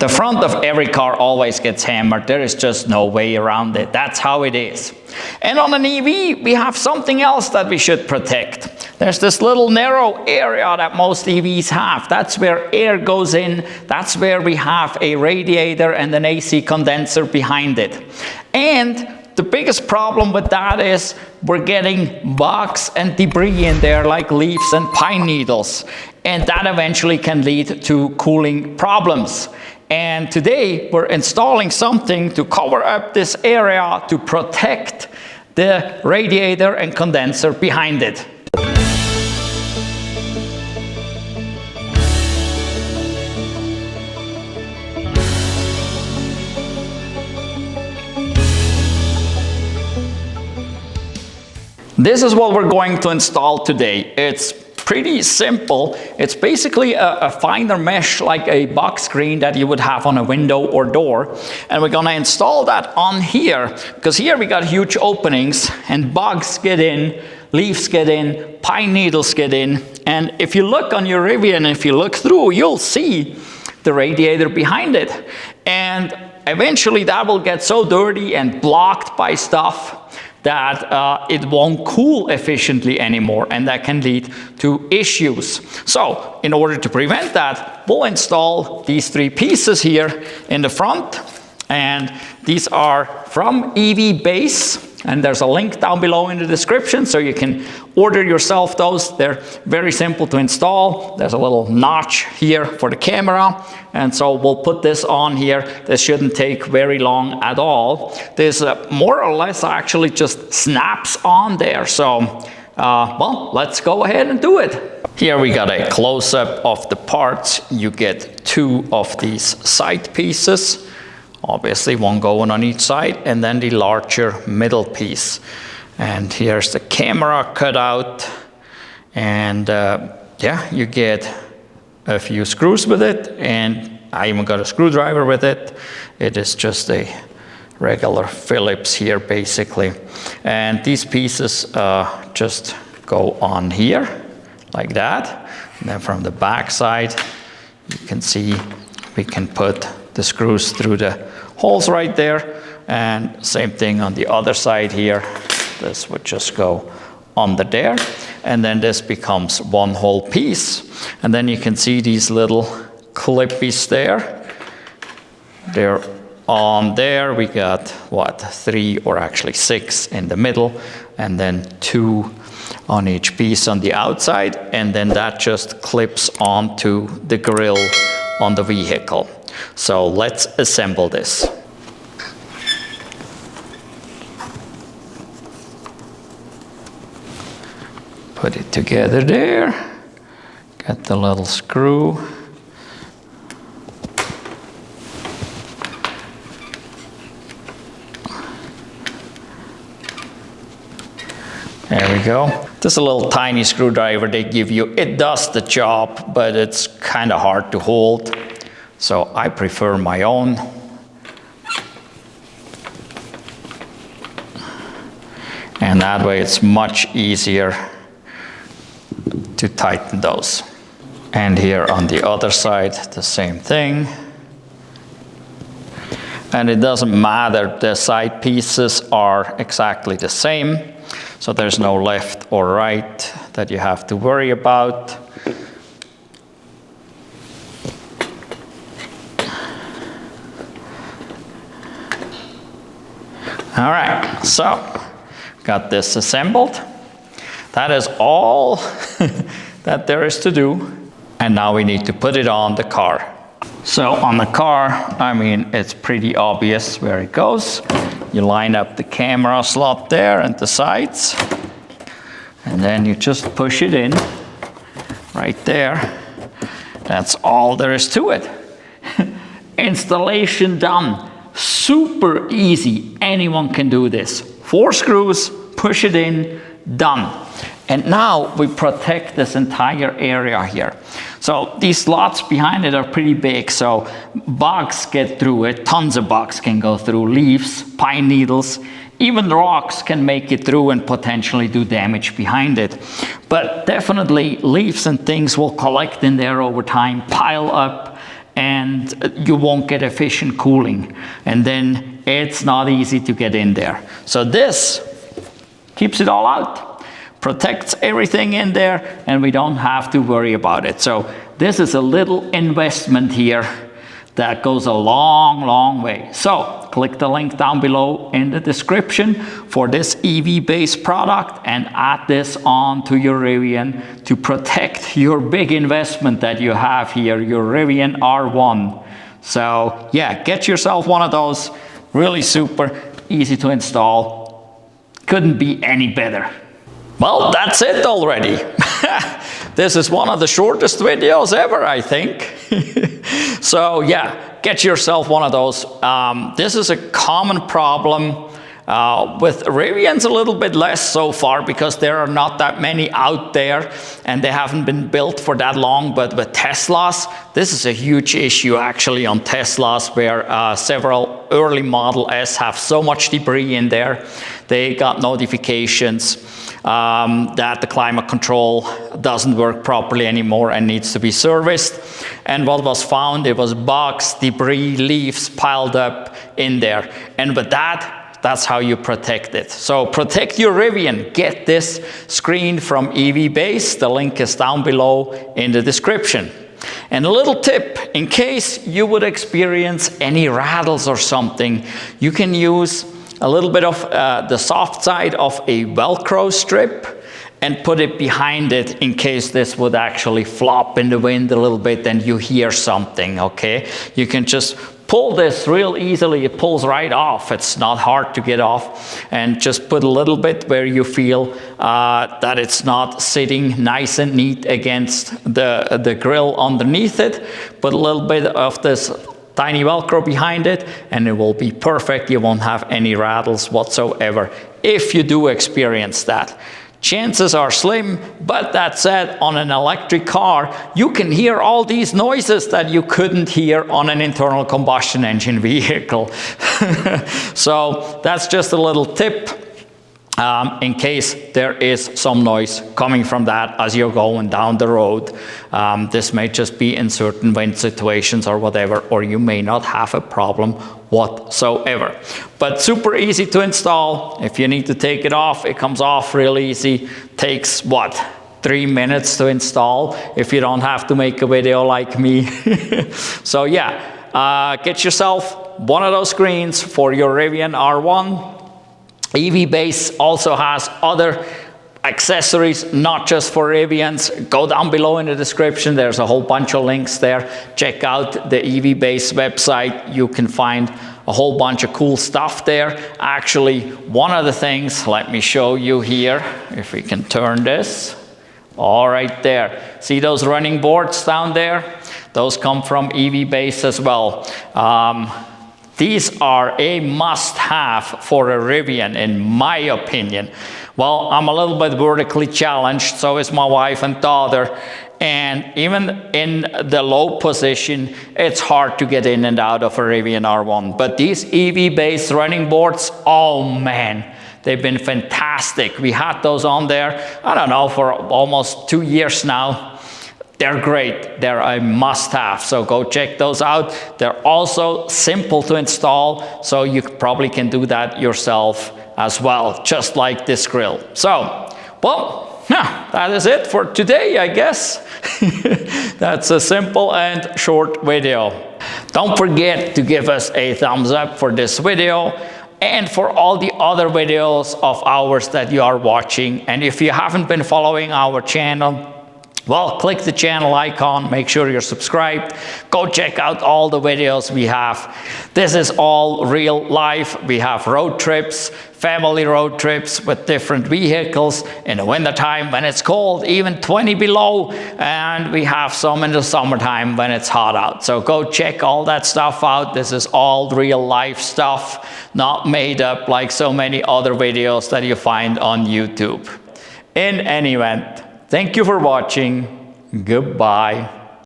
The front of every car always gets hammered. There is just no way around it. That's how it is. And on an EV, we have something else that we should protect. There's this little narrow area that most EVs have. That's where air goes in. That's where we have a radiator and an AC condenser behind it. And the biggest problem with that is we're getting bugs and debris in there like leaves and pine needles. And that eventually can lead to cooling problems. And today we're installing something to cover up this area to protect the radiator and condenser behind it. This is what we're going to install today. It's pretty simple. It's basically a finer mesh like a box screen that you would have on a window or door. And we're gonna install that on here, because here we got huge openings and bugs get in, leaves get in, pine needles get in. And if you look on your Rivian, if you look through, you'll see the radiator behind it. And eventually that will get so dirty and blocked by stuff that it won't cool efficiently anymore, and that can lead to issues. So in order to prevent that, we'll install these three pieces here in the front, and these are from Evbase, and there's a link down below in the description so you can order yourself those. They're very simple to install. There's a little notch here for the camera, and so we'll put this on here. This shouldn't take very long at all. This more or less actually just snaps on there. So well, let's go ahead and do it. Here we got a close-up of the parts. You get two of these side pieces. Obviously one going on each side, and then the larger middle piece. And here's the camera cut out, and yeah, you get a few screws with it, and I even got a screwdriver with it. It is just a regular Phillips here basically. And these pieces just go on here like that. And then from the back side, you can see we can put the screws through the holes right there, and same thing on the other side here. This would just go under there, and then this becomes one whole piece. And then you can see these little clippies there. They're on there. We got what, 3 or actually 6 in the middle, and then 2 on each piece on the outside, and then that just clips onto the grille on the vehicle. So let's assemble this. Put it together there. Got the little screw. There we go. This is a little tiny screwdriver they give you. It does the job, but it's kind of hard to hold. So I prefer my own. And that way it's much easier to tighten those. And here on the other side, the same thing. And it doesn't matter, the side pieces are exactly the same. So there's no left or right that you have to worry about. All right, so got this assembled. That is all that there is to do. And now we need to put it on the car. So on the car, I mean, it's pretty obvious where it goes. You line up the camera slot there and the sides. And then you just push it in right there. That's all there is to it. Installation done. Super easy. Anyone can do this. 4 screws, push it in, done. And now we protect this entire area here. So these slots behind it are pretty big, so bugs get through it. Tons of bugs can go through. Leaves, pine needles, even rocks can make it through and potentially do damage behind it. But definitely leaves and things will collect in there over time, pile up, and you won't get efficient cooling. And then it's not easy to get in there. So this keeps it all out, protects everything in there, and we don't have to worry about it. So this is a little investment here that goes a long, long way. So click the link down below in the description for this Evbase product and add this on to your Rivian to protect your big investment that you have here, your Rivian R1. So yeah, get yourself one of those. Really super, easy to install. Couldn't be any better. Well, that's it already. This is one of the shortest videos ever, I think. So yeah, get yourself one of those. This is a common problem. With Rivians a little bit less so far because there are not that many out there and they haven't been built for that long. But with Teslas, this is a huge issue actually on Teslas, where several early Model S have so much debris in there. They got notifications that the climate control doesn't work properly anymore and needs to be serviced. And what was found, it was bugs, debris, leaves piled up in there. And with that, that's how you protect it. So protect your Rivian. Get this screen from Evbase. The link is down below in the description. And a little tip, in case you would experience any rattles or something, you can use a little bit of the soft side of a Velcro strip and put it behind it in case this would actually flop in the wind a little bit and you hear something, okay? You can just pull this real easily. It pulls right off. It's not hard to get off. And just put a little bit where you feel that it's not sitting nice and neat against the grill underneath it. Put a little bit of this tiny Velcro behind it and it will be perfect. You won't have any rattles whatsoever if you do experience that. Chances are slim, but that said, on an electric car, you can hear all these noises that you couldn't hear on an internal combustion engine vehicle. So that's just a little tip in case there is some noise coming from that as you're going down the road. This may just be in certain wind situations or whatever, or you may not have a problem whatsoever. But super easy to install. If you need to take it off, it comes off real easy. Takes what? 3 minutes to install if you don't have to make a video like me. So yeah, get yourself one of those screens for your Rivian R1. Evbase also has other accessories, not just for Rivians. Go down below in the description. There's a whole bunch of links there. Check out the Evbase website. You can find a whole bunch of cool stuff there. Actually, one of the things, let me show you here, if we can turn this. All right there. See those running boards down there? Those come from Evbase as well. These are a must-have for a Rivian, in my opinion. Well, I'm a little bit vertically challenged, so is my wife and daughter. And even in the low position, it's hard to get in and out of a Rivian R1. But these Evbase running boards, oh man, they've been fantastic. We had those on there, I don't know, for almost 2 years now. They're great. They're a must-have. So go check those out. They're also simple to install, so you probably can do that yourself as well, just like this grill. So, well, yeah, that is it for today, I guess. That's a simple and short video. Don't forget to give us a thumbs up for this video and for all the other videos of ours that you are watching. And if you haven't been following our channel, well, click the channel icon, make sure you're subscribed, go check out all the videos we have. This is all real life. We have road trips, family road trips with different vehicles in the wintertime when it's cold, even 20 below, and we have some in the summertime when it's hot out. So go check all that stuff out. This is all real life stuff, not made up like so many other videos that you find on YouTube. In any event, thank you for watching. Goodbye.